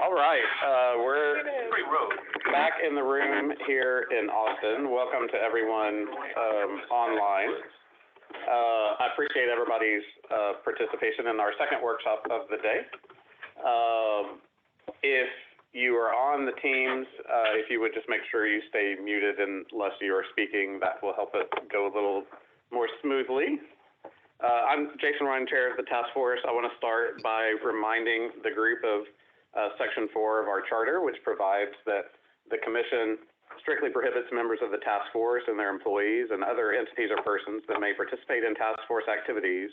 All right, we're back in the room here in Austin. Welcome to everyone online. I appreciate everybody's participation in our second workshop of the day. If you are on the Teams, if you would just make sure you stay muted unless you are speaking, that will help it go a little more smoothly. I'm Jason Ryan, chair of the task force. I want to start by reminding the group of Section 4 of our charter, which provides that the Commission strictly prohibits members of the task force and their employees and other entities or persons that may participate in task force activities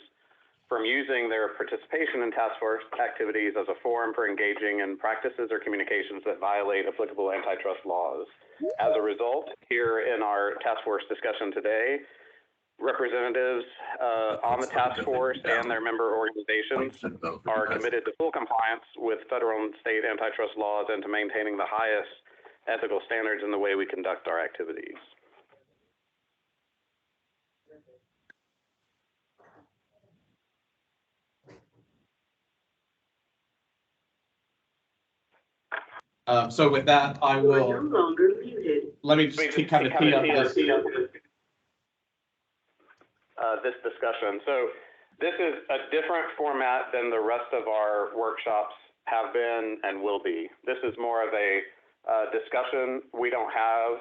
from using their participation in task force activities as a forum for engaging in practices or communications that violate applicable antitrust laws. As a result, here in our task force discussion today, representatives on the task force and their member organizations are committed to full compliance with federal and state antitrust laws and to maintaining the highest ethical standards in the way we conduct our activities. So with that, I will. No longer muted. Let me just kind of tee up this discussion. So this is a different format than the rest of our workshops have been and will be. This is more of a discussion. We don't have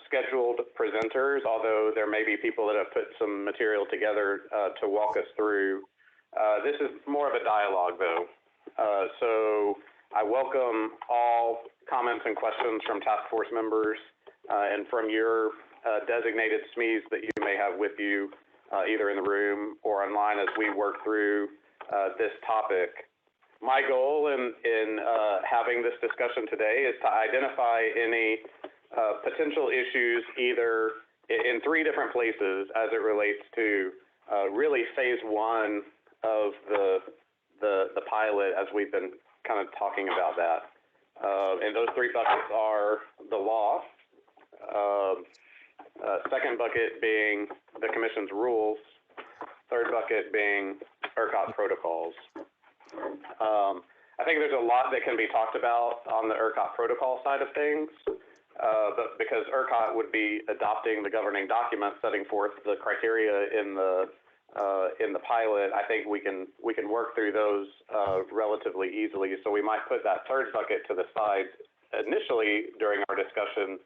scheduled presenters, although there may be people that have put some material together to walk us through. This is more of a dialogue, though. So I welcome all comments and questions from task force members and from your designated SMEs that you may have with you, either in the room or online as we work through this topic. My goal in having this discussion today is to identify any potential issues either in three different places as it relates to really phase one of the pilot as we've been kind of talking about that. And those three buckets are the law, second bucket being the Commission's rules, third bucket being ERCOT protocols. I think there's a lot that can be talked about on the ERCOT protocol side of things, but because ERCOT would be adopting the governing document setting forth the criteria in the pilot, I think we can work through those relatively easily. So we might put that third bucket to the side initially during our discussion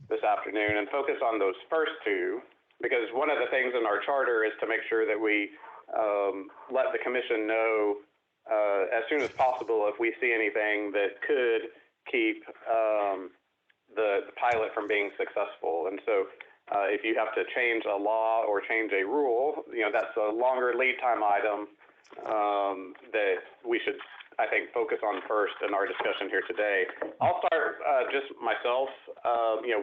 this afternoon and focus on those first two, because one of the things in our charter is to make sure that we let the Commission know as soon as possible if we see anything that could keep the pilot from being successful. And so if you have to change a law or change a rule, that's a longer lead time item that we should, I think, focus on first in our discussion here today. I'll start just myself.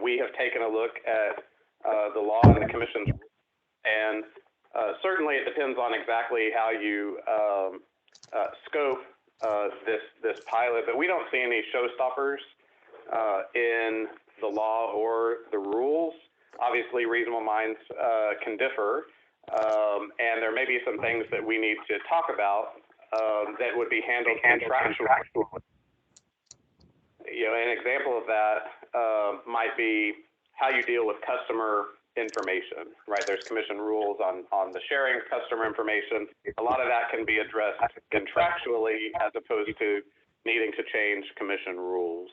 We have taken a look at the law and the Commission's rules, and certainly it depends on exactly how you scope this pilot, but we don't see any showstoppers in the law or the rules. Obviously, reasonable minds can differ, and there may be some things that we need to talk about that would be handled contractually. An example of that might be how you deal with customer information, right? There's Commission rules on the sharing of customer information. A lot of that can be addressed contractually as opposed to needing to change Commission rules.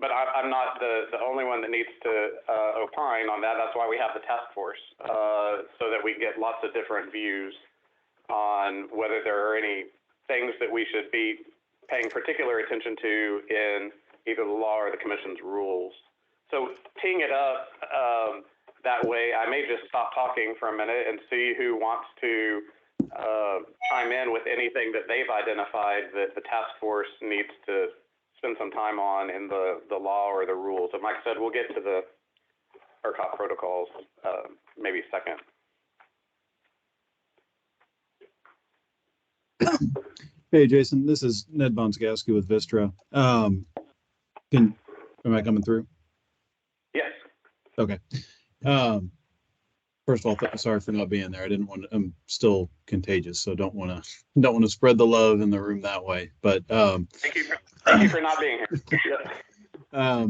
But I'm not the only one that needs to opine on that. That's why we have the task force, so that we get lots of different views on whether there are any things that we should be paying particular attention to in either the law or the Commission's rules. So teeing it up that way, I may just stop talking for a minute and see who wants to chime in with anything that they've identified that the task force needs to spend some time on in the law or the rules. And like I said, we'll get to the ERCOT protocols maybe second. Hey, Jason, this is Ned Bonskowski with Vistra. Am I coming through? Yes. Okay. First of all, sorry for not being there. I didn't want to, I'm still contagious, so don't want to spread the love in the room that way. But thank you for not being here. Yeah.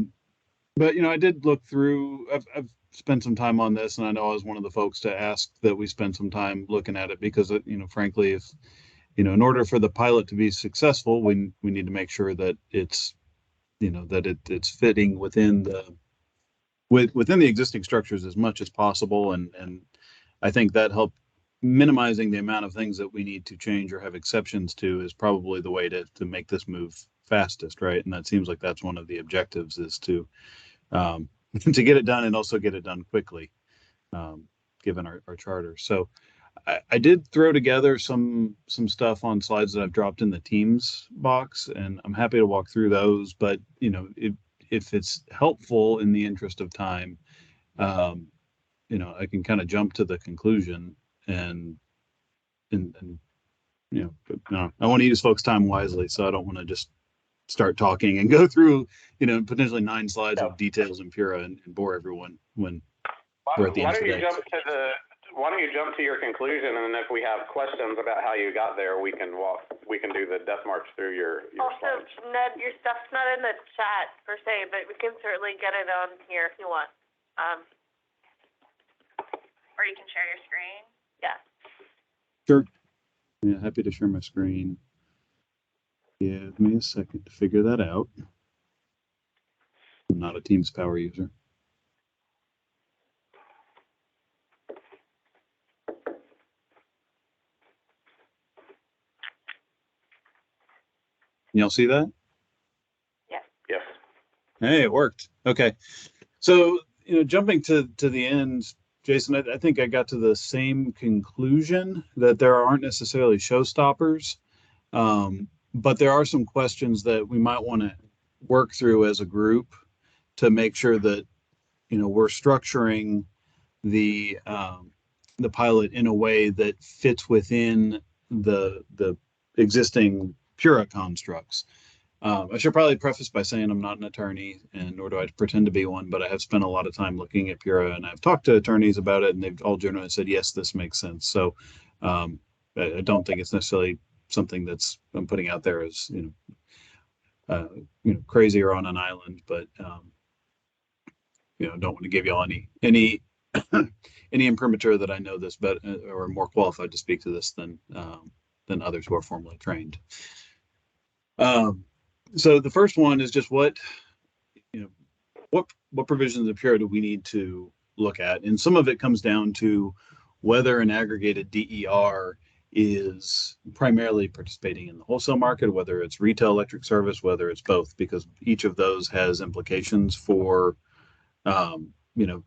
But I did look through. I've spent some time on this, and I know I was one of the folks to ask that we spend some time looking at it because frankly, if in order for the pilot to be successful, we need to make sure that it's it's fitting within the existing structures as much as possible, and I think that helped minimizing the amount of things that we need to change or have exceptions to is probably the way to make this move fastest, right? And that seems like that's one of the objectives, is to to get it done and also get it done quickly, given our charter. So I did throw together some stuff on slides that I've dropped in the Teams box, and I'm happy to walk through those. But if it's helpful in the interest of time, I can kind of jump to the conclusion and I want to use folks' time wisely, so I don't want to just start talking and go through potentially 9 slides of details in Pura and bore everyone when we're at the end of the day. Why don't you jump to your conclusion, and then if we have questions about how you got there, we can do the death march through your Also, slides. Ned, your stuff's not in the chat per se, but we can certainly get it on here if you want. Or you can share your screen. Yeah. Sure. Yeah, happy to share my screen. Give me a second to figure that out. I'm not a Teams power user. Y'all see that? Yes. Yes. Hey, it worked. Okay. So, jumping to the end, Jason, I think I got to the same conclusion that there aren't necessarily showstoppers, but there are some questions that we might want to work through as a group to make sure that, we're structuring the pilot in a way that fits within the existing Pura constructs. I should probably preface by saying I'm not an attorney, and nor do I pretend to be one, but I have spent a lot of time looking at Pura, and I've talked to attorneys about it, and they've all generally said, yes, this makes sense. So I don't think it's necessarily something I'm putting out there as, crazy or on an island, but, don't want to give y'all any imprimatur that I know this better or more qualified to speak to this than others who are formally trained. So the first one is just what provisions of Pura do we need to look at? And some of it comes down to whether an aggregated DER is primarily participating in the wholesale market, whether it's retail electric service, whether it's both, because each of those has implications for,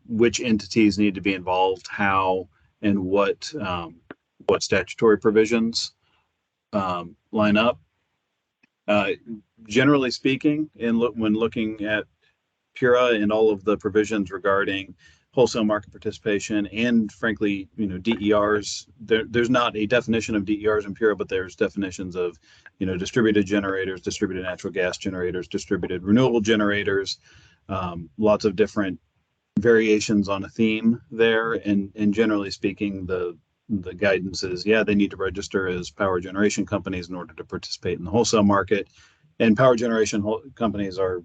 which entities need to be involved, how, and what statutory provisions line up. Generally speaking, when looking at Pura and all of the provisions regarding wholesale market participation and, frankly, DERs, there's not a definition of DERs in Pura, but there's definitions of, distributed generators, distributed natural gas generators, distributed renewable generators, lots of different variations on a theme there. And generally speaking, the guidance is, they need to register as power generation companies in order to participate in the wholesale market. And power generation companies are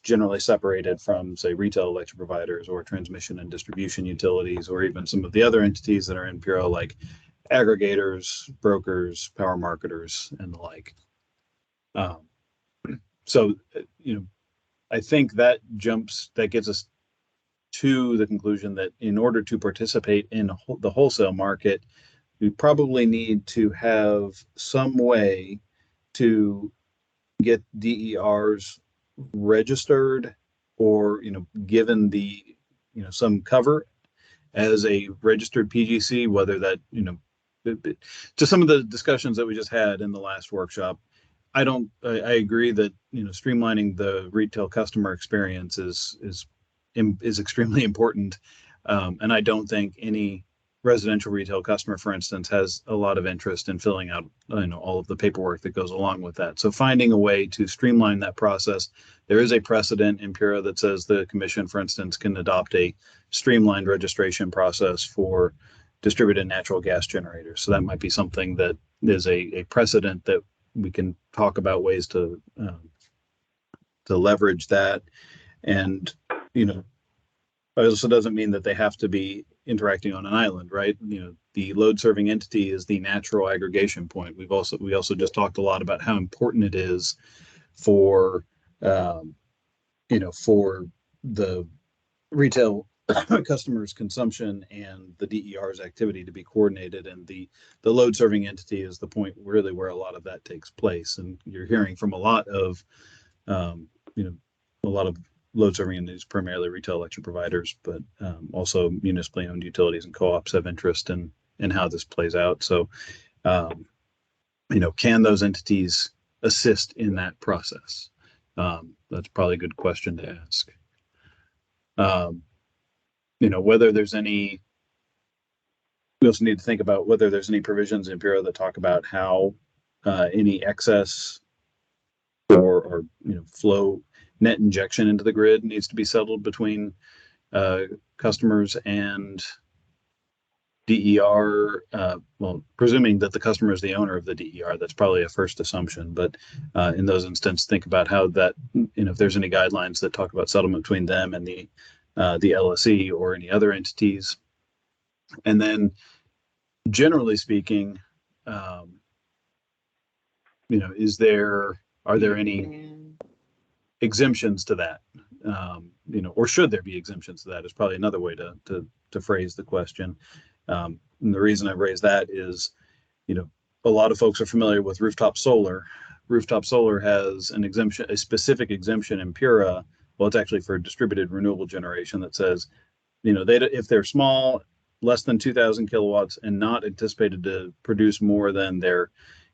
generally separated from, say, retail electric providers or transmission and distribution utilities, or even some of the other entities that are in Pura, like aggregators, brokers, power marketers, and the like. So, I think that gets us to the conclusion that in order to participate in the wholesale market, we probably need to have some way to get DERs registered or, given the, some cover as a registered PGC, whether that, to some of the discussions that we just had in the last workshop, I agree that, streamlining the retail customer experience is extremely important. And I don't think any residential retail customer, for instance, has a lot of interest in filling out, all of the paperwork that goes along with that. So finding a way to streamline that process. There is a precedent in PURA that says the commission, for instance, can adopt a streamlined registration process for distributed natural gas generators. So that might be something that is a precedent that we can talk about ways to leverage that. And, it also doesn't mean that they have to be interacting on an island, right? The load serving entity is the natural aggregation point. We also just talked a lot about how important it is for, for the retail customers' consumption and the DER's activity to be coordinated. And the load serving entity is the point really where a lot of that takes place. And you're hearing from a lot of, a lot of load serving entities, primarily retail electric providers, but also municipally owned utilities and co-ops have interest in how this plays out. So, can those entities assist in that process? That's probably a good question to ask. Whether there's any, we also need to think about whether there's any provisions in PURA that talk about how any excess or flow net injection into the grid needs to be settled between customers and DER. Well, presuming that the customer is the owner of the DER, that's probably a first assumption. But in those instances, think about how that, if there's any guidelines that talk about settlement between them and the LSE or any other entities. And then, generally speaking, are there any exemptions to that? Or should there be exemptions to that is probably another way to phrase the question. And the reason I raise that is, a lot of folks are familiar with rooftop solar. Rooftop solar has an exemption, a specific exemption in PURA. Well, it's actually for distributed renewable generation that says, if they're small, less than 2,000 kilowatts and not anticipated to produce more than their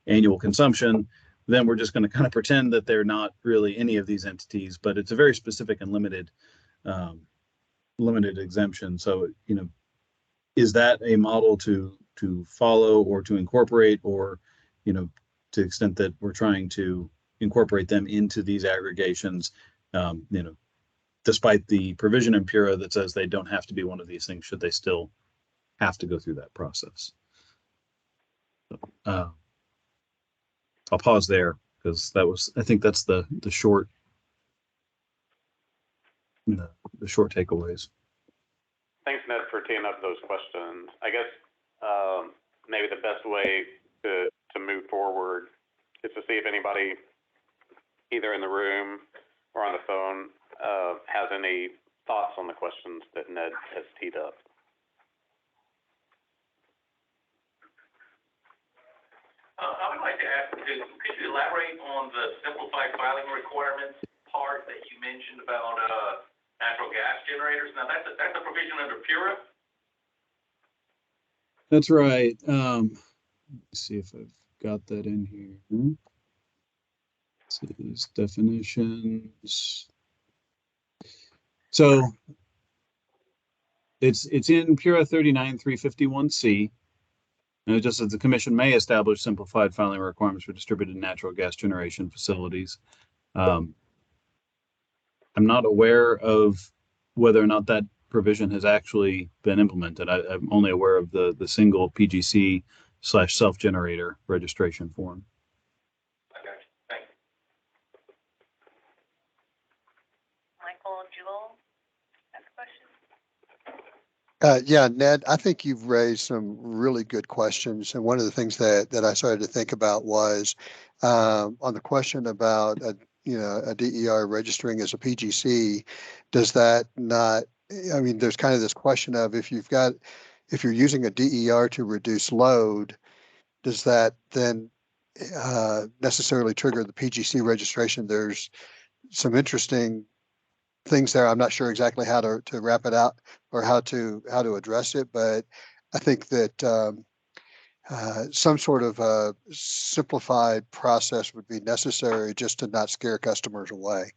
annual consumption, then we're just going to kind of pretend that they're not really any of these entities, but it's a very specific and limited exemption. So, is that a model to follow or to incorporate, or, to the extent that we're trying to incorporate them into these aggregations, despite the provision in PURA that says they don't have to be one of these things, should they still have to go through that process? I'll pause there because I think that's the short takeaways. Thanks, Ned, for teeing up those questions. I guess maybe the best way to move forward is to see if anybody, either in the room or on the phone, has any thoughts on the questions that Ned has teed up. I would like to ask, could you elaborate on the simplified filing requirements part that you mentioned about natural gas generators? Now, that's a provision under PURA? That's right. Let's see if I've got that in here. This definitions. So it's in PURA 39.351C. And it just says the commission may establish simplified filing requirements for distributed natural gas generation facilities. I'm not aware of whether or not that provision has actually been implemented. I'm only aware of the single PGC/self-generator registration form. I got you. Thank you. Michael, Jewel, ask a question? Yeah, Ned, I think you've raised some really good questions. And one of the things that I started to think about was on the question about a DER registering as a PGC, does that not, there's kind of this question of if you're using a DER to reduce load, does that then necessarily trigger the PGC registration? There's some interesting things there. I'm not sure exactly how to wrap it out or how to address it, but I think that some sort of simplified process would be necessary just to not scare customers away.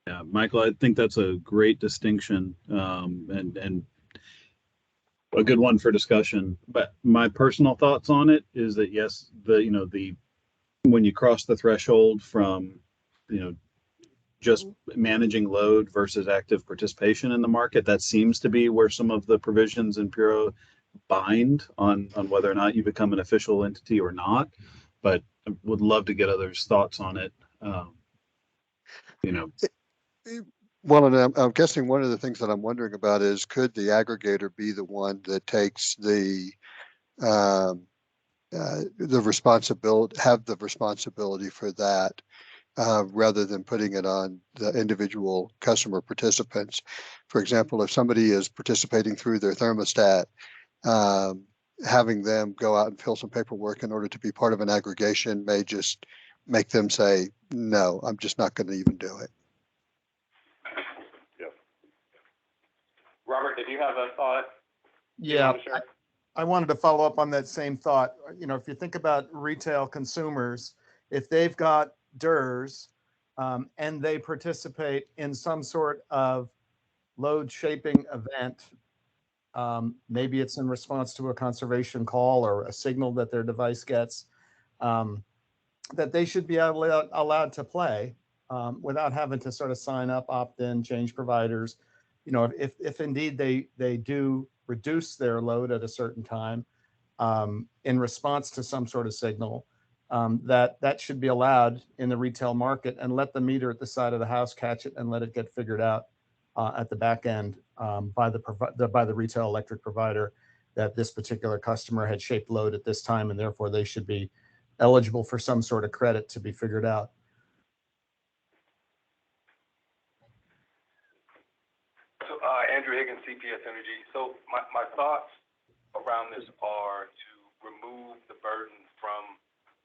Yeah, Michael, I think that's a great distinction, and a good one for discussion. But my personal thoughts on it is that yes, the when you cross the threshold from, just managing load versus active participation in the market, that seems to be where some of the provisions in PURO bind on whether or not you become an official entity or not. But I would love to get others' thoughts on it. Well, and I'm guessing one of the things that I'm wondering about is, could the aggregator be the one that takes the responsibility, have the responsibility for that, rather than putting it on the individual customer participants? For example, if somebody is participating through their thermostat, having them go out and fill some paperwork in order to be part of an aggregation may just make them say, no, I'm just not going to even do it. Robert, did you have a thought? Yeah, I wanted to follow up on that same thought. If you think about retail consumers, if they've got DERs and they participate in some sort of load shaping event, maybe it's in response to a conservation call or a signal that their device gets, that they should be allowed to play without having to sort of sign up, opt in, change providers. If indeed they do reduce their load at a certain time in response to some sort of signal, that should be allowed in the retail market, and let the meter at the side of the house catch it and let it get figured out at the back end by the retail electric provider, that this particular customer had shaped load at this time, and therefore they should be eligible for some sort of credit to be figured out. Andrew Higgins, CPS Energy. So my thoughts around this are to remove the burden from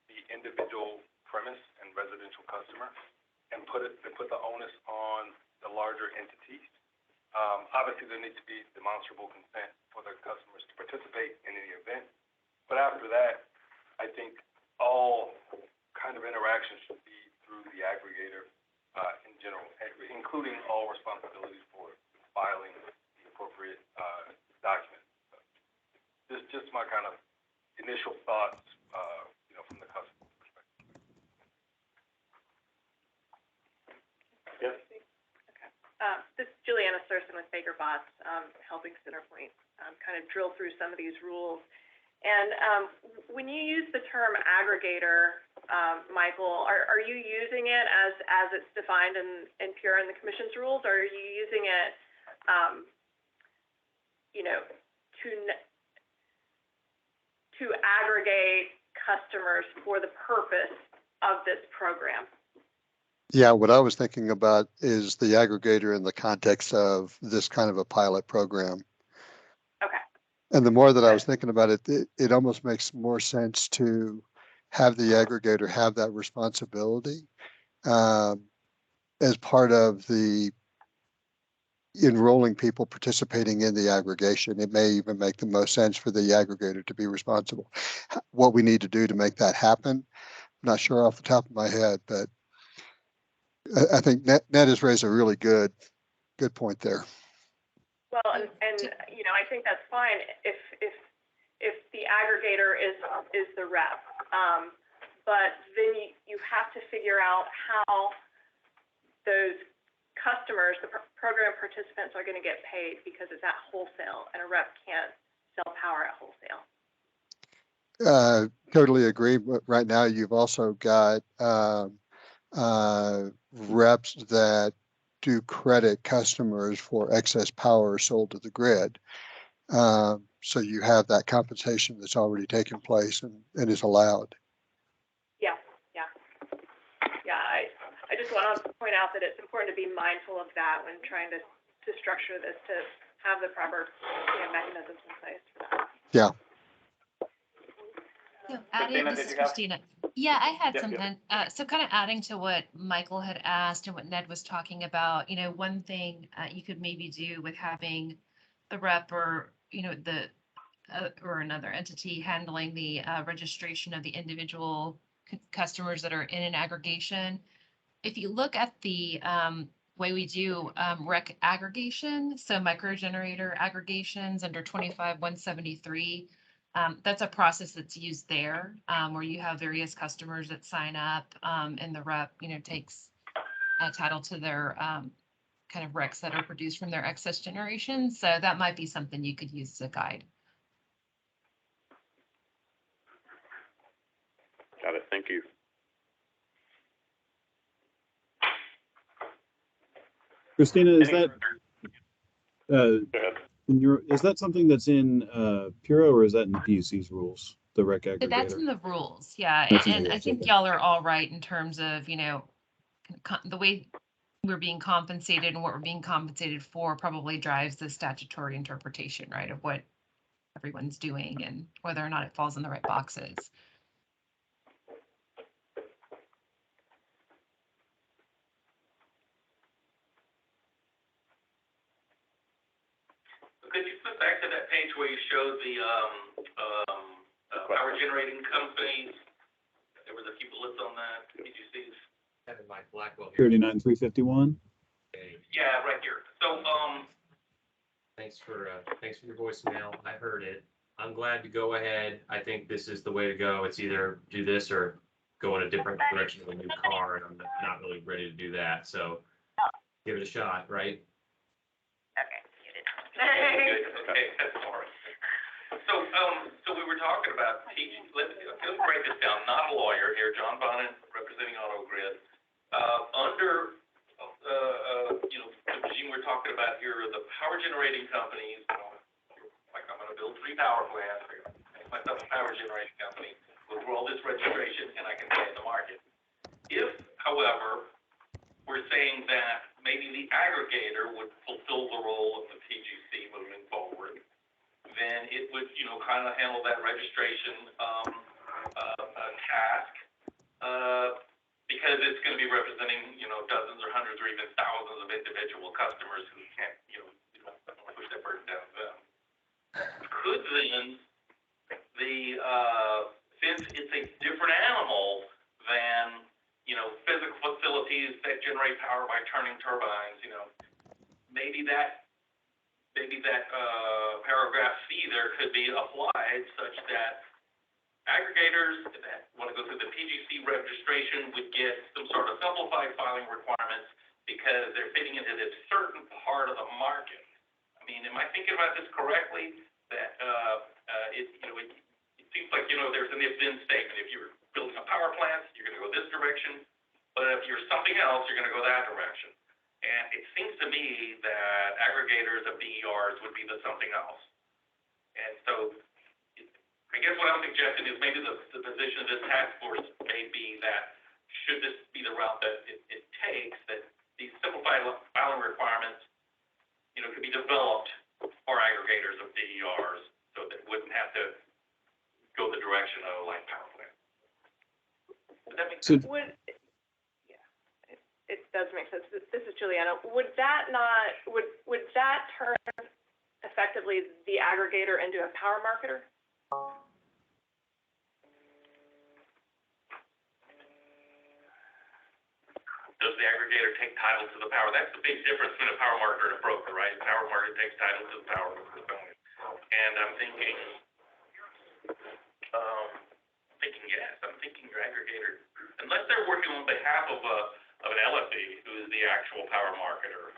the individual premise and residential customer and put the onus on the larger entities. Obviously, there needs to be demonstrable consent for the customers to participate in any event. But after that, I think all kind of interactions should be through the aggregator in general, including all responsibilities for filing the appropriate document. Just my kind of initial thoughts, from the customer perspective. Yes. Okay. This is Juliana Surson with Baker Botts, helping Centerpoint kind of drill through some of these rules. And when you use the term aggregator, Michael, are you using it as it's defined in PURO and the Commission's rules, or are you using it to aggregate customers for the purpose of this program? Yeah, what I was thinking about is the aggregator in the context of this kind of a pilot program. Okay. And the more that I was thinking about it, it almost makes more sense to have the aggregator have that responsibility as part of the enrolling people participating in the aggregation. It may even make the most sense for the aggregator to be responsible. What we need to do to make that happen, I'm not sure off the top of my head, but I think Ned has raised a really good point there. Well, and I think that's fine if the aggregator is the rep, but then you have to figure out how those customers, the program participants, are going to get paid, because it's at wholesale, and a rep can't sell power at wholesale. Totally agree. But right now, you've also got reps that do credit customers for excess power sold to the grid. So you have that compensation that's already taken place and is allowed. I just want to point out that it's important to be mindful of that when trying to structure this, to have the proper mechanisms in place for that. Yeah. So this is Christina. Yeah, I had something. So kind of adding to what Michael had asked and what Ned was talking about, one thing you could maybe do with having the rep or, the or another entity handling the registration of the individual customers that are in an aggregation. If you look at the way we do rec aggregation, so micro generator aggregations under 25-173, that's a process that's used there, where you have various customers that sign up, and the rep, takes a title to their kind of recs that are produced from their excess generation. So that might be something you could use as a guide. Got it. Thank you. Christina, is that Go ahead. is that something that's in Puro, or is that in the PUC's rules, the rec So that's aggregator? in the rules, yeah. That's in the And I rules, think okay. y'all are all right in terms of, the way we're being compensated and what we're being compensated for probably drives the statutory interpretation, right, of what everyone's doing and whether or not it falls in the right boxes. Could you flip back to that page where you showed the, power generating companies? There was a few bullets on that. Did you see? Having Mike Blackwell here. 39,351. Hey, Yeah, right here. So, thanks for your voicemail. I heard it. I'm glad to go ahead. I think this is the way to go. It's either do this or go in a different direction with a new car, and I'm not really ready to do that. So give it a shot, right? Okay, you did. okay, that's all right. So we were talking about teaching, let's break this down. Not a lawyer here, John Bonnet, representing AutoGrid. Under, the regime we're talking about here, the power generating companies, like I'm gonna build 3 power plants, make myself a power generating company, we'll roll this registration and I can stay in the market. If, however, we're saying that maybe the aggregator would fulfill the role of the PGC moving forward, then it would, kind of handle that registration task, because it's going to be representing, dozens or hundreds or even thousands of individual customers who can't, don't want to push that burden down to them. Could then since it's a different animal than, physical facilities that generate power by turning turbines, maybe that paragraph C there could be applied such that aggregators that want to go through the PGC registration would get some sort of simplified filing requirements because they're fitting into this certain part of the market. I mean, am I thinking about this correctly? That it seems like, there's an if-then statement. If you're building a power plant, you're going to go this direction. But if you're something else, you're going to go that direction. And it seems to me that aggregators of DERs would be the something else. And so I guess what I'm suggesting is maybe the position of this task force may be that should this be the route that it takes, that these simplified filing requirements, could be developed for aggregators of DERs so that it wouldn't have to go the direction of like power plant. Does that make sense? It does make sense. This is Juliana. Would that turn effectively the aggregator into a power marketer? Does the aggregator take title to the power? That's the big difference between a power marketer and a broker, right? A power marketer takes title to the power. And I'm thinking, yes, I'm thinking your aggregator, unless they're working on behalf of an LFE who is the actual power marketer,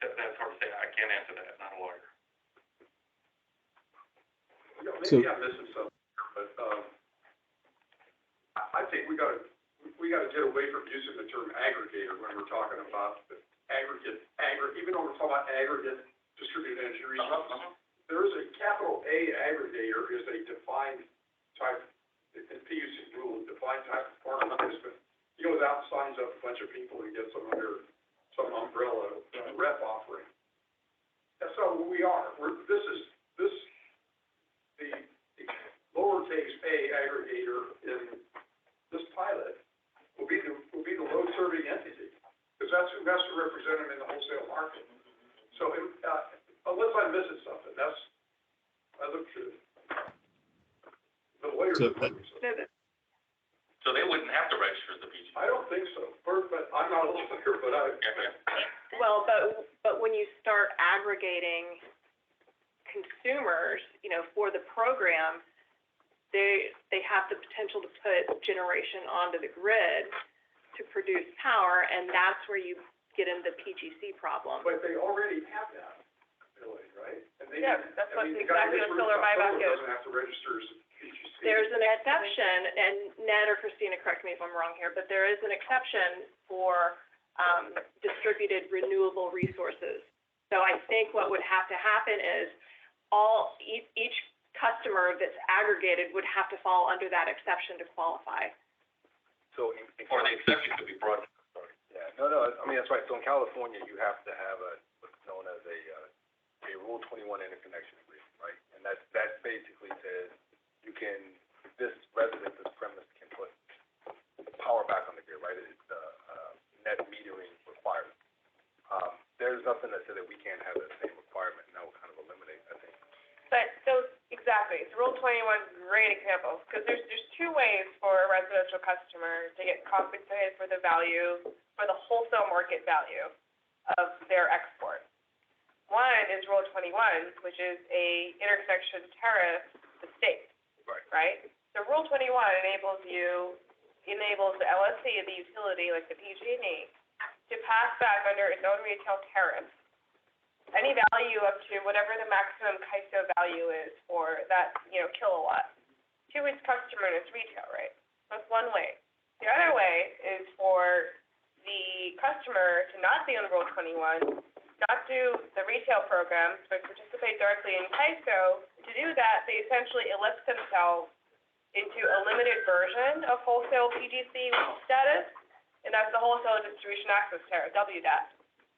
that's hard to say. I can't answer that. Not a lawyer. Maybe I'm missing something, but I think we got to get away from using the term aggregator when we're talking about the aggregate, even though we're talking about aggregate distributed energy resources. There is a capital A aggregator is a defined type, in PUC rule, defined type of partner participant. He goes out and signs up a bunch of people and gets them under some umbrella rep offering. That's not what we are. The lowercase a aggregator in this pilot will be the load serving entity, because that's who has to represent them in the wholesale market. So unless I'm missing something, that's So, So they wouldn't have to register the PG. I don't think so, but I'm not a lawyer, but Well, but when you start aggregating consumers, you know, for the program, they have the potential to put generation onto the grid to produce power, and that's where you get into the PGC problem. But they already have that ability, right? And they, Yeah, that's what exactly what solar buyback is. doesn't have to register as a PGC. There's an exception, and Ned or Christina, correct me if I'm wrong here, but there is an exception for distributed renewable resources. So I think what would have to happen is each customer that's aggregated would have to fall under that exception to qualify. So Or the exception could be brought. yeah, no, I mean, that's right. So in California, you have to have what's known as a Rule 21 interconnection agreement, right? And that basically says this resident, this premise can put power back on the grid, right? It's net metering requirement. There's nothing that said that we can't have that same requirement, and that will kind of eliminate, I think. But so, exactly, so Rule 21 is a great example, because there's two ways for a residential customer to get compensated for the value, for the wholesale market value of their export. One is Rule 21, which is a interconnection tariff to the state, right? So Rule 21 enables the LSC, the utility, like the PG&E, to pass back under its own retail tariff any value up to whatever the maximum KISO value is for that, kilowatt to its customer and its retail rate. That's one way. The other way is for the customer to not be on Rule 21, not do the retail programs, but participate directly in KISO. To do that, they essentially ellipse themselves into a limited version of wholesale PGC status, and that's the Wholesale Distribution Access Tariff, WDAT.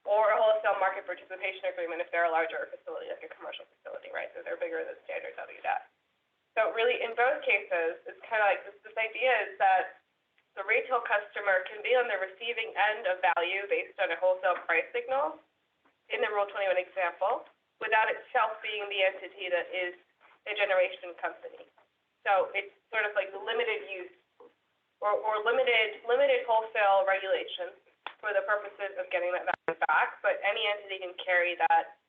Or a wholesale market participation agreement if they're a larger facility, like a commercial facility, right? So they're bigger than standard WDAT. So really, in both cases, it's kind of like this idea is that the retail customer can be on the receiving end of value based on a wholesale price signal in the Rule 21 example, without itself being the entity that is a generation company. So it's sort of like the limited use or limited wholesale regulation for the purposes of getting that value back, but any entity can carry that,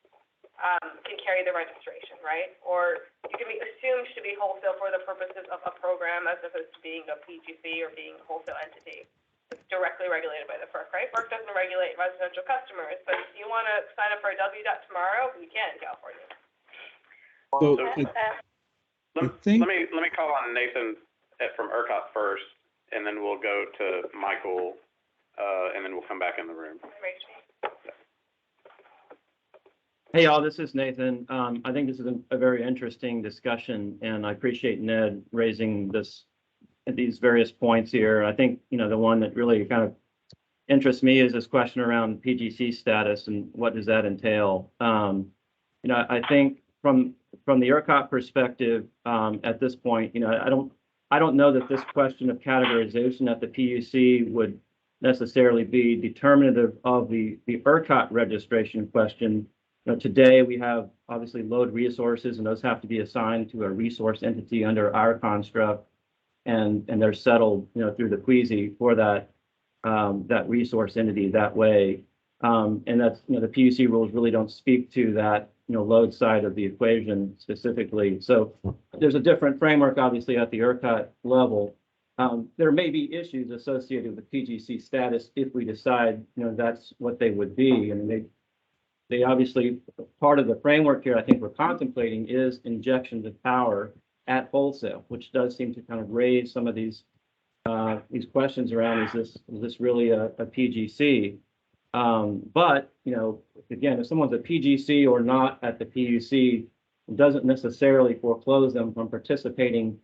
can carry the registration, right? Or you can be assumed to be wholesale for the purposes of a program as opposed to being a PGC or being a wholesale entity. It's directly regulated by the FERC, right? FERC doesn't regulate residential customers, but if you want to sign up for a WDOT tomorrow, you can in California. So Let me call on Nathan from ERCOT first, and then we'll go to Michael, and then we'll come back in the room. Hey, y'all, this is Nathan. I think this is a very interesting discussion, and I appreciate Ned raising these various points here. I think, the one that really kind of interests me is this question around PGC status and what does that entail? I think from the ERCOT perspective, at this point, I don't know that this question of categorization at the PUC would necessarily be determinative of the ERCOT registration question. Today we have obviously load resources, and those have to be assigned to a resource entity under our construct, and they're settled, through the PUC for that resource entity that way. And that's, the PUC rules really don't speak to that, load side of the equation specifically. So there's a different framework, obviously, at the ERCOT level. There may be issues associated with PGC status if we decide, that's what they would be. And they obviously, part of the framework here, I think we're contemplating is injection of power at wholesale, which does seem to kind of raise some of these questions around, is this really a PGC? But, again, if someone's a PGC or not at the PUC, it doesn't necessarily foreclose them from participating,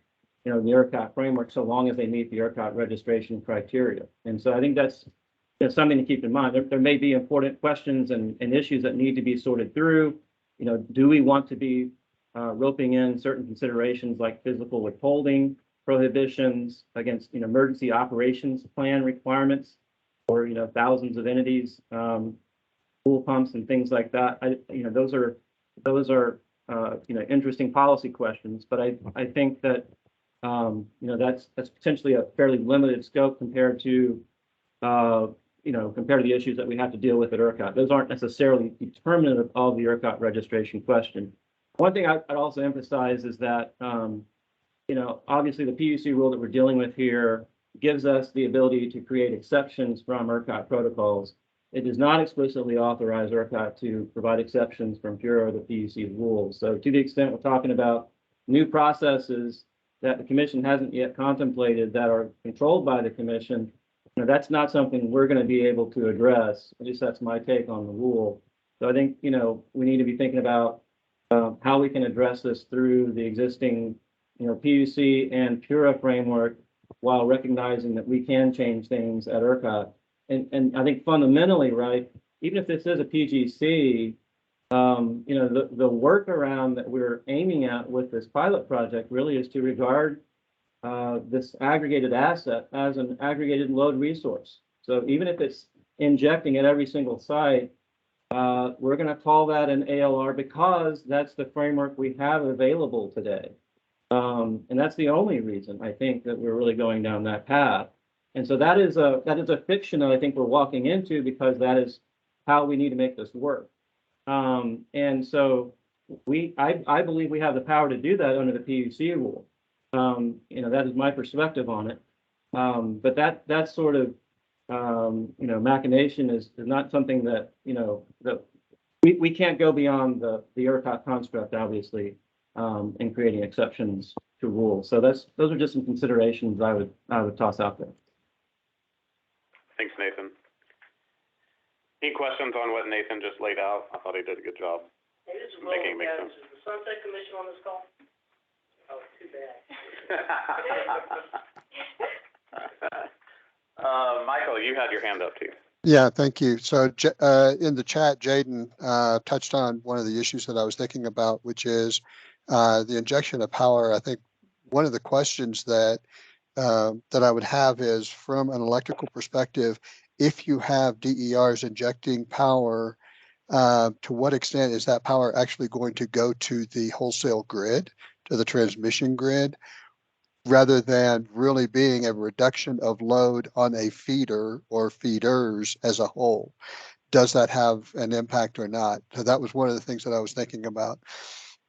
in the ERCOT framework, so long as they meet the ERCOT registration criteria. And so I think that's something to keep in mind. There may be important questions and issues that need to be sorted through. Do we want to be roping in certain considerations like physical withholding prohibitions against, emergency operations plan requirements, or, thousands of entities, pool pumps and things like that. Those are interesting policy questions, but I think that That's potentially a fairly limited scope compared to, compared to the issues that we have to deal with at ERCOT. Those aren't necessarily determinative of the ERCOT registration question. One thing I'd also emphasize is that, obviously the PUC rule that we're dealing with here gives us the ability to create exceptions from ERCOT protocols. It does not explicitly authorize ERCOT to provide exceptions from PURA or the PUC rules. So to the extent we're talking about new processes that the commission hasn't yet contemplated that are controlled by the commission, that's not something we're going to be able to address. At least that's my take on the rule. So I think, we need to be thinking about how we can address this through the existing, PUC and PURA framework while recognizing that we can change things at ERCOT. And I think fundamentally, right, even if this is a PGC, the workaround that we're aiming at with this pilot project really is to regard this aggregated asset as an aggregated load resource. So even if it's injecting at every single site, we're going to call that an ALR because that's the framework we have available today. And that's the only reason I think that we're really going down that path. And so that is a fiction that I think we're walking into because that is how we need to make this work. And so I believe we have the power to do that under the PUC rule. That is my perspective on it. But that sort of machination is not something that that we can't go beyond the ERCOT construct, obviously, in creating exceptions to rules. So those are just some considerations I would toss out there. Thanks, Nathan. Any questions on what Nathan just laid out? I thought he did a good job making it make sense. Is the Sunset Commission on this call? Oh, too bad. Michael, you had your hand up too. Yeah, thank you. So in the chat, Jaden touched on one of the issues that I was thinking about, which is the injection of power. I think one of the questions that I would have is, from an electrical perspective, if you have DERs injecting power, to what extent is that power actually going to go to the wholesale grid, to the transmission grid, rather than really being a reduction of load on a feeder or feeders as a whole? Does that have an impact or not? So that was one of the things that I was thinking about.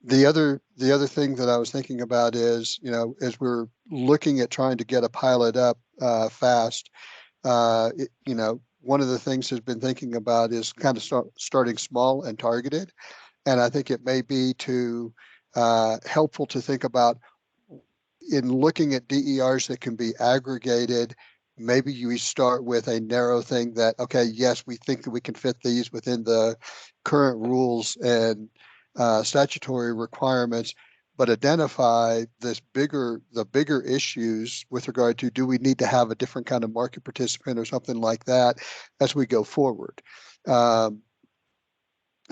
The other thing that I was thinking about is, as we're looking at trying to get a pilot up fast, one of the things has been thinking about is kind of starting small and targeted. And I think it may be helpful to think about, in looking at DERs that can be aggregated, maybe you start with a narrow thing that, okay, yes, we think that we can fit these within the current rules and statutory requirements, but identify the bigger issues with regard to, do we need to have a different kind of market participant or something like that as we go forward. So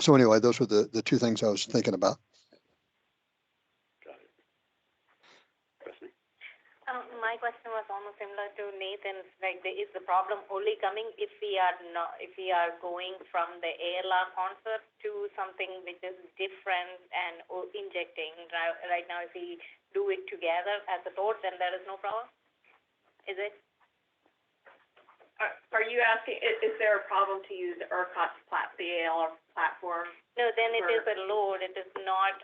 anyway, those were the two things I was thinking about. My question was almost similar to Nathan's. Like, is the problem only coming if we are going from the ALR concept to something which is different and injecting? Right now, if we do it together as a thought, then there is no problem. Is it? Are you asking, is there a problem to use ERCOT's the ALR platform? No, then it is a load. It is not.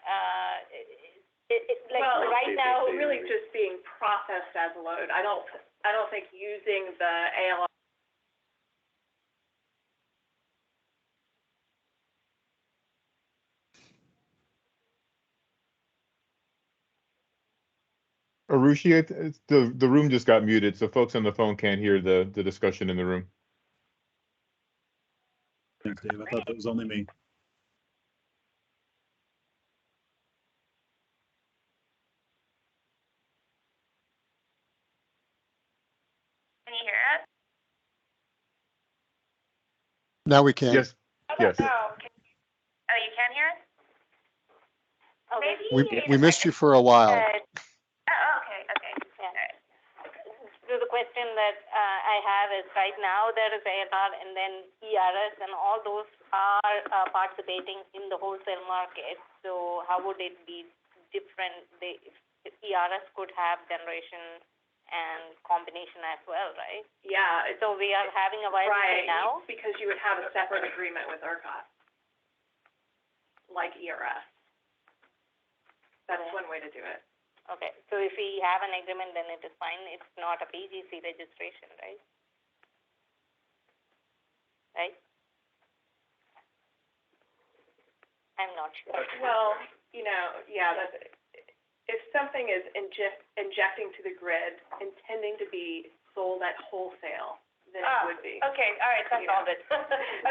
Well, right now, really just being processed as a load. I don't think using the ALR. Arushi, the room just got muted, so folks on the phone can't hear the discussion in the room. Thanks, Dave. I thought that was only me. Can you hear us? Now we can. Yes. Yes. Oh, you can hear us? Oh, Maybe We missed you for a while. okay. Yeah. So the question that I have is, right now there is ADER and then ERS, and all those are participating in the wholesale market. So how would it be different? ERS could have generation and combination as well, right? Yeah, So we are having a viability right, now? because you would have a separate agreement with ERCOT, like ERS. That's Okay. one way to do it. Okay, so if we have an agreement, then it is fine. It's not a PGC registration, right? Right? I'm not sure. Well, you know, yeah, that's, if something is injecting to the grid, intending to be sold at wholesale, then it would be. Okay, all right, that's Yeah. all good.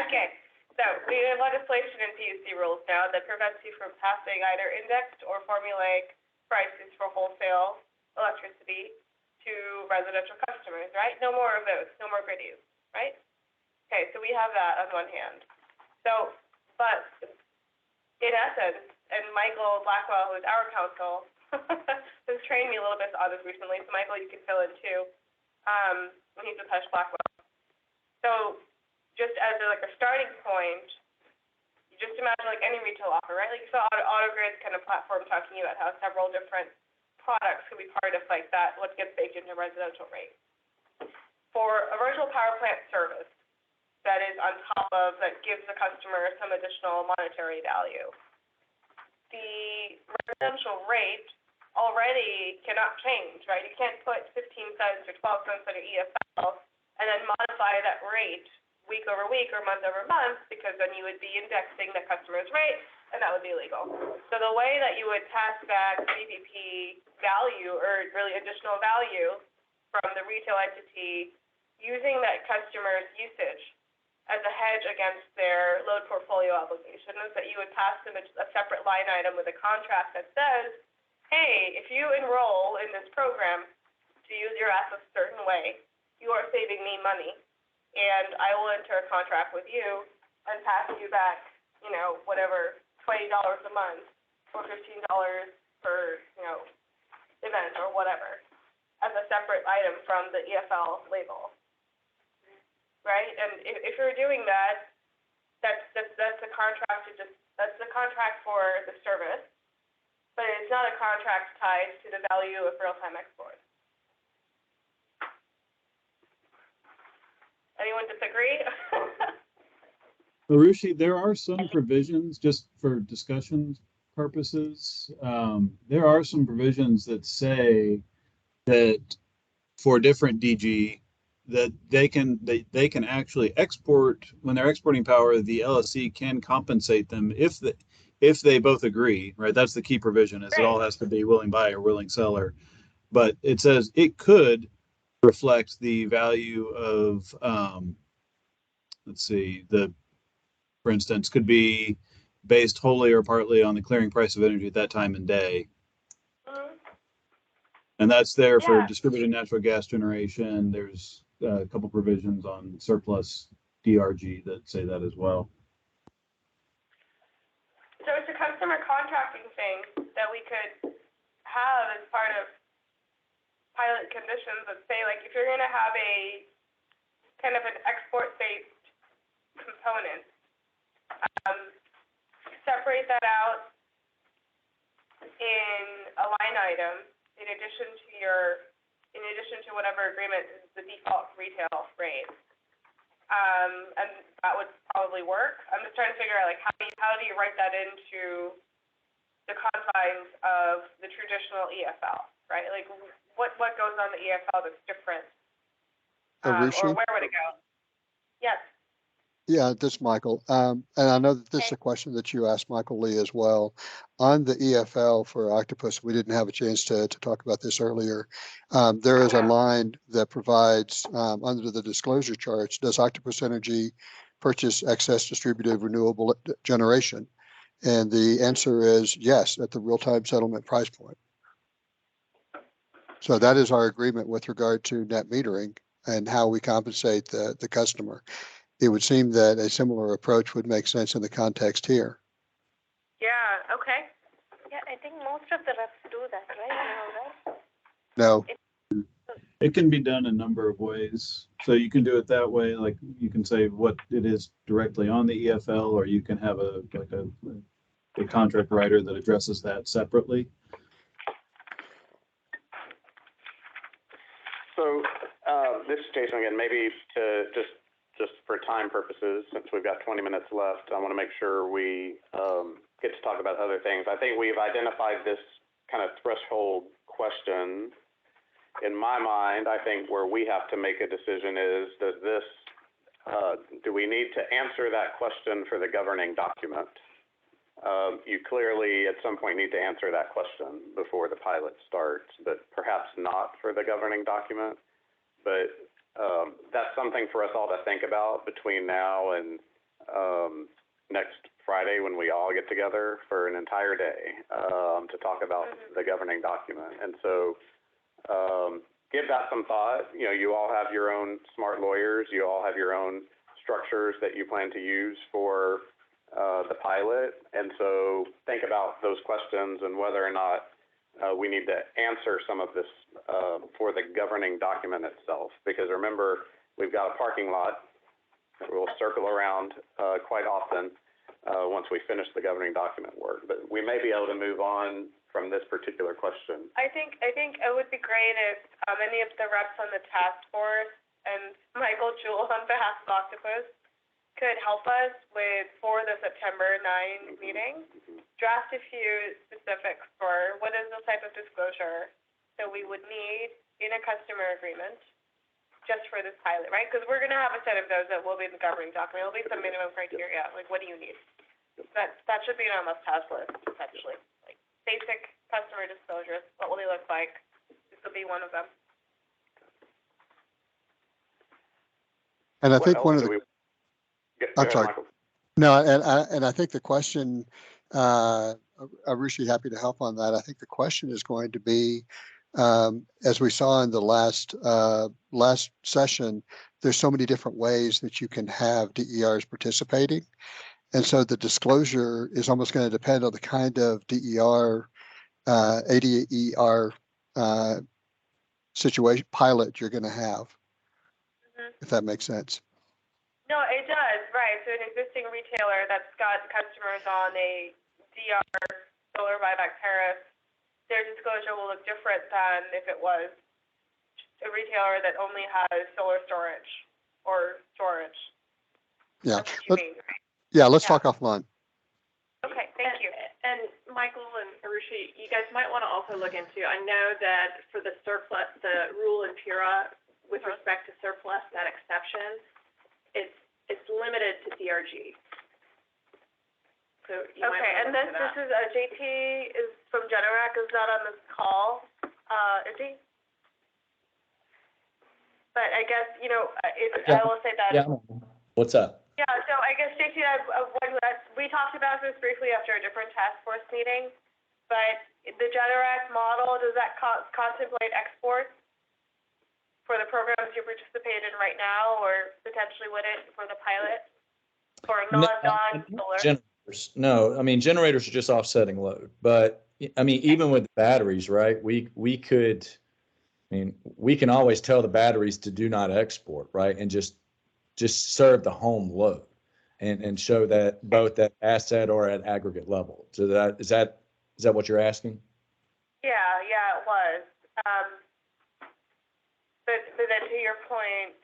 Okay, so we have legislation and PUC rules now that prevents you from passing either indexed or formulaic prices for wholesale electricity to residential customers, right? No more of those, no more grid use, right? Okay, so we have that on one hand. So, but in essence, and Michael Blackwell, who is our counsel, has trained me a little bit on this recently, so Michael, you can fill in too, when he's with Hush Blackwell. So, just as like a starting point, you just imagine like any retail offer, right? Like you saw AutoGrid's kind of platform talking about how several different products could be part of like that, what gets baked into residential rate. For a virtual power plant service that is on top of, that gives the customer some additional monetary value, the residential rate already cannot change, right? You can't put 15 cents or 12 cents on your EFL and then modify that rate week over week or month over month, because then you would be indexing the customer's rate, and that would be illegal. So the way that you would pass back CPP value, or really additional value from the retail entity, using that customer's usage as a hedge against their load portfolio obligation, is that you would pass them a separate line item with a contract that says, hey, if you enroll in this program to use your assets a certain way, you are saving me money, and I will enter a contract with you and pass you back, you know, whatever, $20 a month or $15 per, you know, event or whatever, as a separate item from the EFL label, right? And if you're doing that, that's a contract that's the contract for the service, but it's not a contract tied to the value of real-time export. Anyone disagree? Arushi, there are some provisions, just for discussion purposes, there are some provisions that say that for different DG, that they can actually export, when they're exporting power, the LSC can compensate them if they both agree, right? That's the key provision, is it all has to be willing buyer, willing seller. But it says it could reflect the value of, let's see, for instance, could be based wholly or partly on the clearing price of energy at that time and day. Mm-hmm. And that's there for Yeah. distributed natural gas generation. There's a couple provisions on surplus DRG that say that as well. So it's a customer contracting thing that we could have as part of pilot conditions that say, like, if you're going to have a kind of an export-based component, separate that out in a line item in addition to whatever agreement is the default retail rate. And that would probably work. I'm just trying to figure out, like, how do you write that into the confines of the traditional EFL, right? Like, what goes on the EFL that's different? Or where would it go? Yes. Yeah, this is Michael. And I know that this is a question that you asked Michael Lee as well. On the EFL for Octopus, we didn't have a chance to talk about this earlier. There is a line that provides, under the disclosure charge, does Octopus Energy purchase excess distributed renewable generation? And the answer is yes, at the real-time settlement price point. So that is our agreement with regard to net metering and how we compensate the customer. It would seem that a similar approach would make sense in the context here. Yeah, okay. Yeah, I think most of the reps do that, right? No, It can be done a number of ways. So you can do it that way, like you can say what it is directly on the EFL, or you can have a contract writer that addresses that separately. So, this is Jason again, maybe to just for time purposes, since we've got 20 minutes left, I want to make sure we, get to talk about other things. I think we've identified this kind of threshold question. In my mind, I think where we have to make a decision is, do we need to answer that question for the governing document? You clearly at some point need to answer that question before the pilot starts, but perhaps not for the governing document. But that's something for us all to think about between now and next Friday when we all get together for an entire day to talk about the governing document. And so give that some thought. You know, you all have your own smart lawyers. You all have your own structures that you plan to use for the pilot. And so think about those questions and whether or not we need to answer some of this for the governing document itself. Because remember, we've got a parking lot that we'll circle around quite often once we finish the governing document work. But we may be able to move on from this particular question. I think it would be great if any of the reps on the task force and Michael Jewell on behalf of Octopus could help us for the September 9 meeting, draft a few specifics for what is the type of disclosure that we would need in a customer agreement just for this pilot, right? Because we're going to have a set of those that will be in the governing document. There'll be some minimum criteria, like what do you need? That should be on a must-have list, essentially. Like basic customer disclosures, what will they look like? This will be one of them. And I think one of the I'm sorry. No, and I think the question, I'm really happy to help on that. I think the question is going to be, as we saw in the last session, there's so many different ways that you can have DERs participating. And so the disclosure is almost going to depend on the kind of DER, ADER situation pilot you're going to have, if that makes sense. No, it does, right. So an existing retailer that's got customers on a DR solar buyback tariff, their disclosure will look different than if it was a retailer that only has solar storage or storage. Yeah. That's what you mean, right? Yeah, let's talk offline. Okay, thank you. And Michael and Arushi, you guys might want to also look into, I know that for the surplus, the rule in PURA with respect to surplus, that exception, it's limited to DRG. So you might Okay, and want to this is JT is from Generac, is not on this call, is he? But I guess, you know, I will say that. Yeah. What's up? Yeah, so I guess JT, we talked about this briefly after a different task force meeting, but the Generac model, does that contemplate exports for the programs you participate in right now, or potentially would it for the pilot for non-solar? Generators. No, I mean, generators are just offsetting load, but I mean, even with batteries, right? We could, I mean, we can always tell the batteries to do not export, right? And just serve the home load and show that both at asset or at aggregate level. So is that what you're asking? Yeah, it was. But then to your point,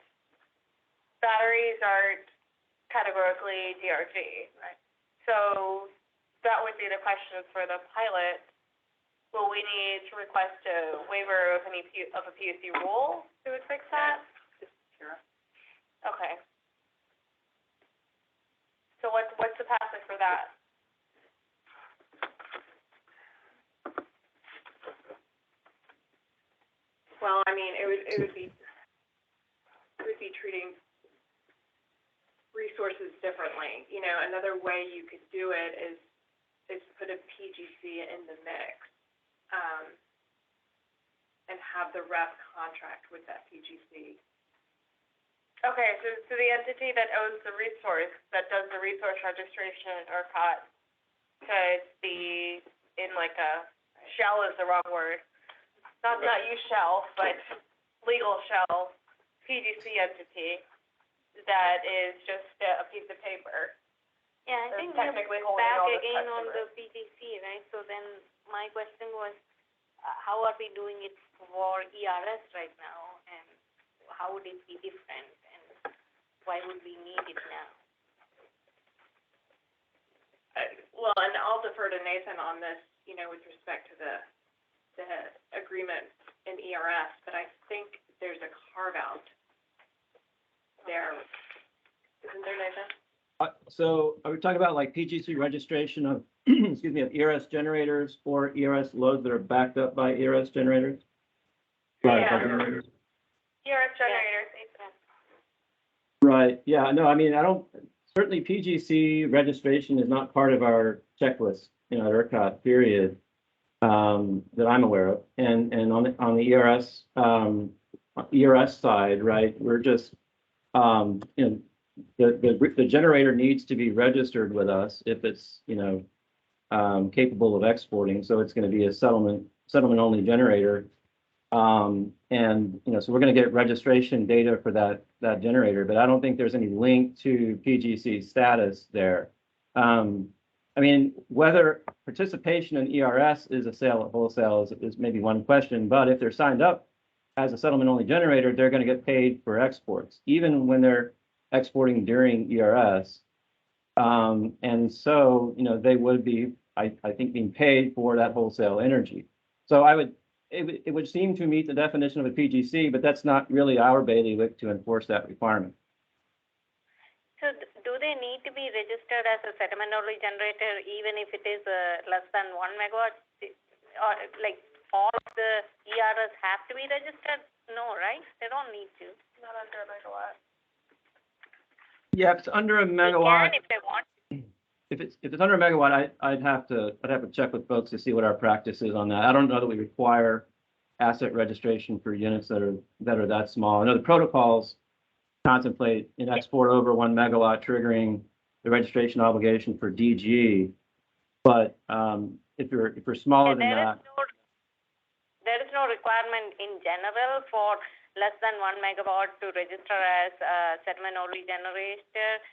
batteries aren't categorically DRG, right? So that would be the question for the pilot. Will we need to request a waiver of a PUC rule to fix that? Sure. Okay. So what's the pathway for that? Well, I mean, it would be treating resources differently. You know, another way you could do it is put a PGC in the mix, and have the rep contract with that PGC. Okay, so the entity that owns the resource, that does the resource registration or COT, could be in like a shell is the wrong word. Not use shell, but legal shell PGC entity that is just a piece of paper. Yeah, I think technically we're holding back all the again on customers. the PTC, right? So then my question was, how are we doing it for ERS right now? And how would it be different, and why would we need it now? Well, and I'll defer to Nathan on this, you know, with respect to the agreement in ERS, but I think there's a carve-out there. Isn't there, Nathan? So are we talking about like PGC registration of, excuse me, of ERS generators or ERS loads that are backed up by ERS generators? Right, Yeah. by generators. ERS generators, Right, yeah, no, I mean, certainly PGC registration is not part of our checklist, you know, at ERCOT, period, that I'm aware of. And on the ERS side, right, we're just, you know, the generator needs to be registered with us if it's, you know, capable of exporting. So it's going to be a settlement only generator. And, you know, so we're going to get registration data for that generator, but I don't think there's any link to PGC status there. I mean, whether participation in ERS is a sale at wholesale is maybe one question, but if they're signed up as a settlement only generator, they're going to get paid for exports, even when they're exporting during ERS. And so, you know, they would be, I think, being paid for that wholesale energy. So it would seem to meet the definition of a PGC, but that's not really our bailiwick to enforce that requirement. So do they need to be registered as a sediment only generator even if it is less than 1 megawatt? Or like all of the ERS have to be registered? No, right? They don't need to. not under a megawatt. Yeah, if it's under a They megawatt, can if they want. if it's under a megawatt, I'd have to check with folks to see what our practice is on that. I don't know that we require asset registration for units that are that small. I know the protocols contemplate an export over 1 megawatt triggering the registration obligation for DG. But if you're smaller than that, There is no requirement in general for less than 1 megawatt to register as a sediment only generator.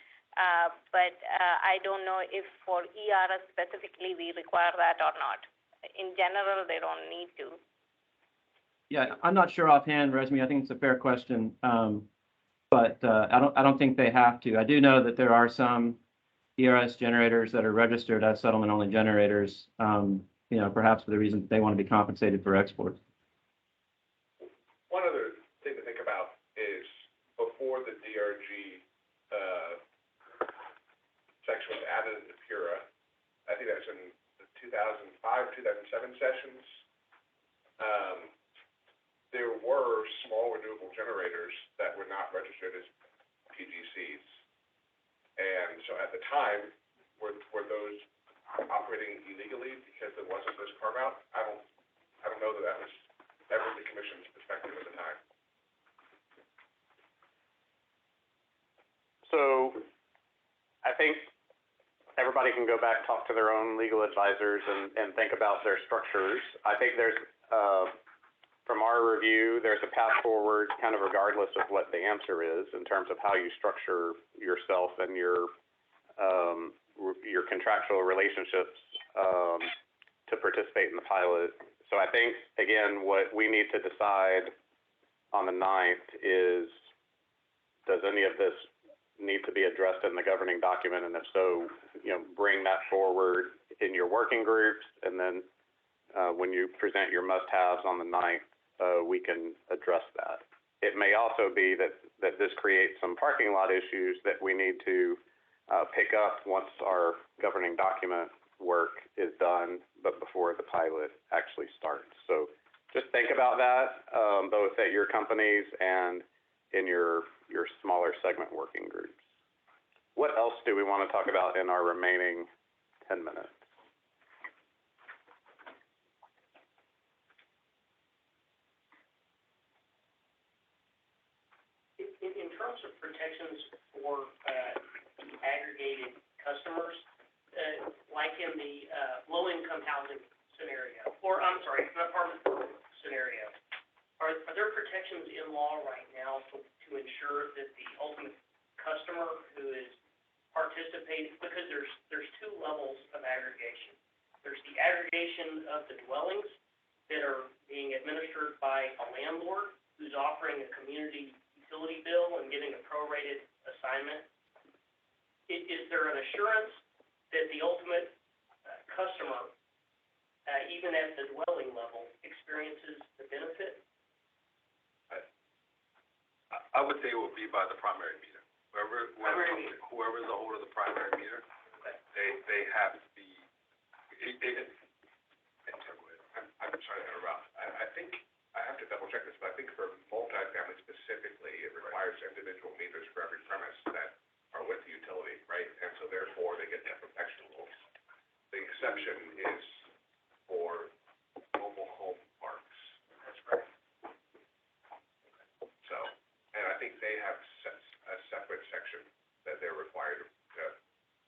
But I don't know if for ERS specifically we require that or not. In general, they don't need to. yeah, I'm not sure offhand, Resmi. I think it's a fair question. But I don't think they have to. I do know that there are some ERS generators that are registered as settlement only generators, you know, perhaps for the reason that they want to be compensated for exports. One other thing to think about is before the DRG section was added into PURA, I think that's in the 2005, 2007 sessions, there were small renewable generators that were not registered as PGCs. And so at the time, were those operating illegally because there wasn't this carve out? I don't know that that was ever the commission's perspective at the time. So I think everybody can go back, talk to their own legal advisors and think about their structures. I think there's, from our review, there's a path forward kind of regardless of what the answer is in terms of how you structure yourself and your contractual relationships to participate in the pilot. So I think, again, what we need to decide on the 9th is, does any of this need to be addressed in the governing document? And if so, you know, bring that forward in your working groups. And then when you present your must-haves on the 9th, we can address that. It may also be that this creates some parking lot issues that we need to pick up once our governing document work is done, but before the pilot actually starts. So just think about that, both at your companies and in your smaller segment working groups. What else do we want to talk about in our remaining 10 minutes? In terms of protections for aggregated customers, like in the low-income housing scenario, or I'm sorry, apartment scenario, are there protections in law right now to ensure that the ultimate customer who is participating, because there's two levels of aggregation. There's the aggregation of the dwellings that are being administered by a landlord who's offering a community utility bill and getting a prorated assignment, is there an assurance that the ultimate customer, even at the dwelling level, experiences the benefit? I would say it would be by the primary meter. Whoever's the holder of the primary meter, they have to be, I'm sorry to interrupt. I think, I have to double check this, but I think for multifamily specifically, it requires individual meters for every premise that are with the utility, right? And so therefore, they get that protection rules. The exception is for mobile home parks. That's right. So, and I think they have a separate section that they're required to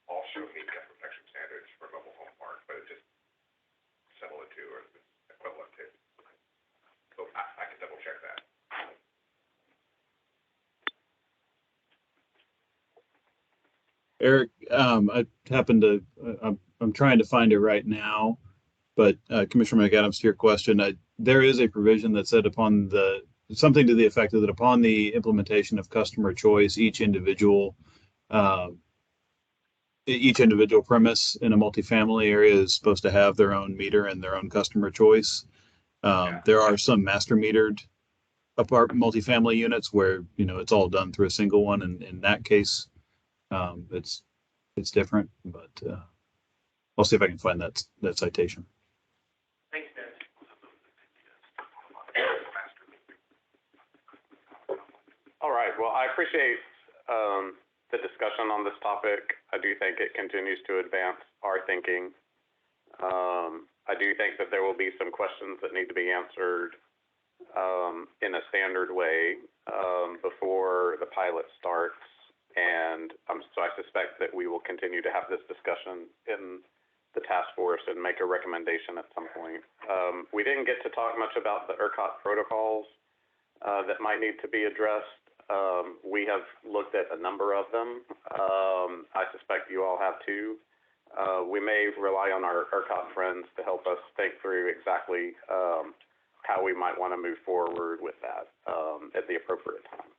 also meet the protection standards for mobile home park, but it's just similar to or equivalent to. So I can double check that. Eric, I happen to, I'm trying to find it right now, but Commissioner McAdams, to your question, there is a provision that said something to the effect that upon the implementation of customer choice, each individual premise in a multifamily area is supposed to have their own meter and their own customer choice. There are some master metered multifamily units where, it's all done through a single one. And in that case, it's different, but I'll see if I can find that citation. Thanks, Dennis. All right, well, I appreciate the discussion on this topic. I do think it continues to advance our thinking. I do think that there will be some questions that need to be answered in a standard way before the pilot starts. And so I suspect that we will continue to have this discussion in the task force and make a recommendation at some point. We didn't get to talk much about the ERCOT protocols that might need to be addressed. We have looked at a number of them. I suspect you all have too. We may rely on our ERCOT friends to help us think through exactly how we might want to move forward with that at the appropriate time.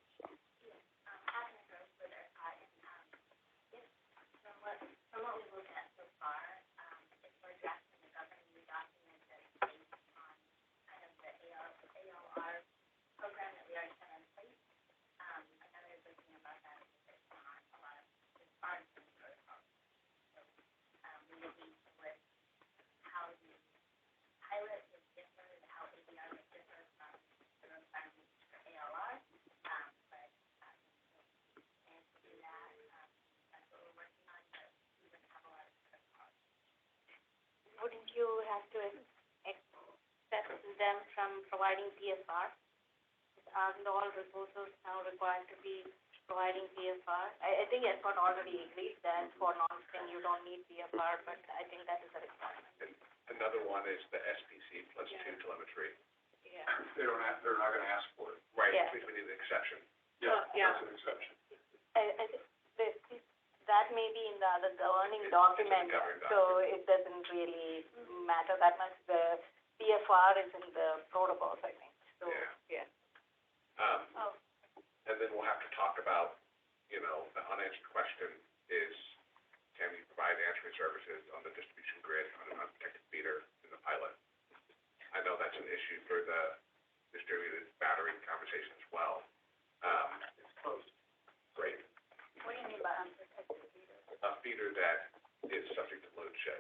Wouldn't you have to accept them from providing PSR? Aren't all resources now required to be providing PSR? I think ERCOT already agreed that for non-STEM you don't need PSR, but I think that is a requirement. Another one is the SPC plus 2 telemetry. Yeah. They're not going to ask for it. Right, Yeah. we need an exception. Yeah. That's an exception. I think that may be in the other governing document, so it doesn't really matter that much. The PFR is in the protocols, I think. So, yeah. And then we'll have to talk about, the unanswered question is, can we provide answering services on the distribution grid on an unprotected meter in the pilot? I know that's an issue for the distributed battery conversation as well. It's closed. Great. What do you mean by unprotected meter? A feeder that is subject to load shed.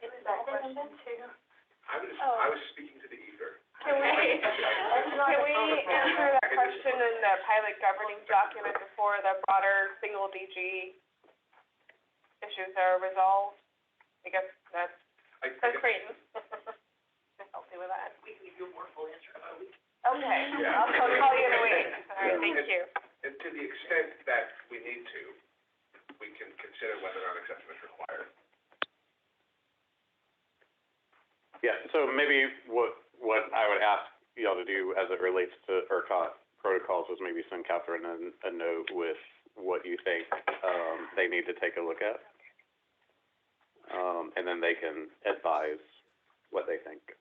Is that question too? I was speaking to the ether. Can we answer that question in the pilot governing document before the broader single DG issues are resolved? I guess that's Creighton. I'll see with that. We can give you a more full answer in a week. Okay, I'll call you in a week. All right, thank you. And to the extent that we need to, we can consider whether or not exception is required. Yeah, so maybe what I would ask y'all to do as it relates to ERCOT protocols is maybe send Catherine a note with what you think they need to take a look at. And then they can advise what they think.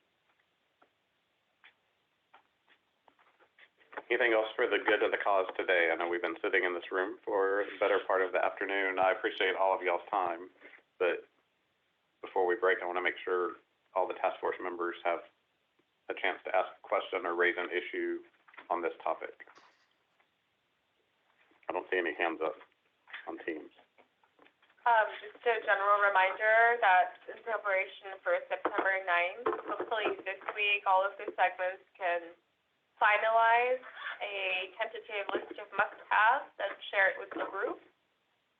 Anything else for the good of the cause today? I know we've been sitting in this room for the better part of the afternoon. I appreciate all of y'all's time, but before we break, I want to make sure all the task force members have a chance to ask a question or raise an issue on this topic. I don't see any hands up on Teams. Just a general reminder that in preparation for September 9th, hopefully this week, all of the segments can finalize a tentative list of must-haves and share it with the group.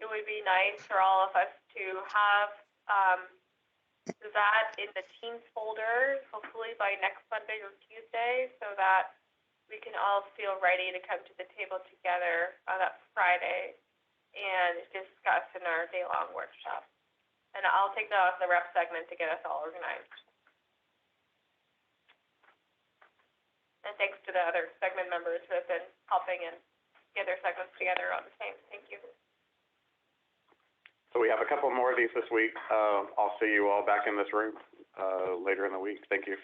It would be nice for all of us to have that in the Teams folder, hopefully by next Monday or Tuesday, so that we can all feel ready to come to the table together on that Friday and discuss in our day-long workshop. And I'll take that off the rep segment to get us all organized. And thanks to the other segment members who have been helping and get their segments together on the same. Thank you. So we have a couple more of these this week. I'll see you all back in this room later in the week. Thank you.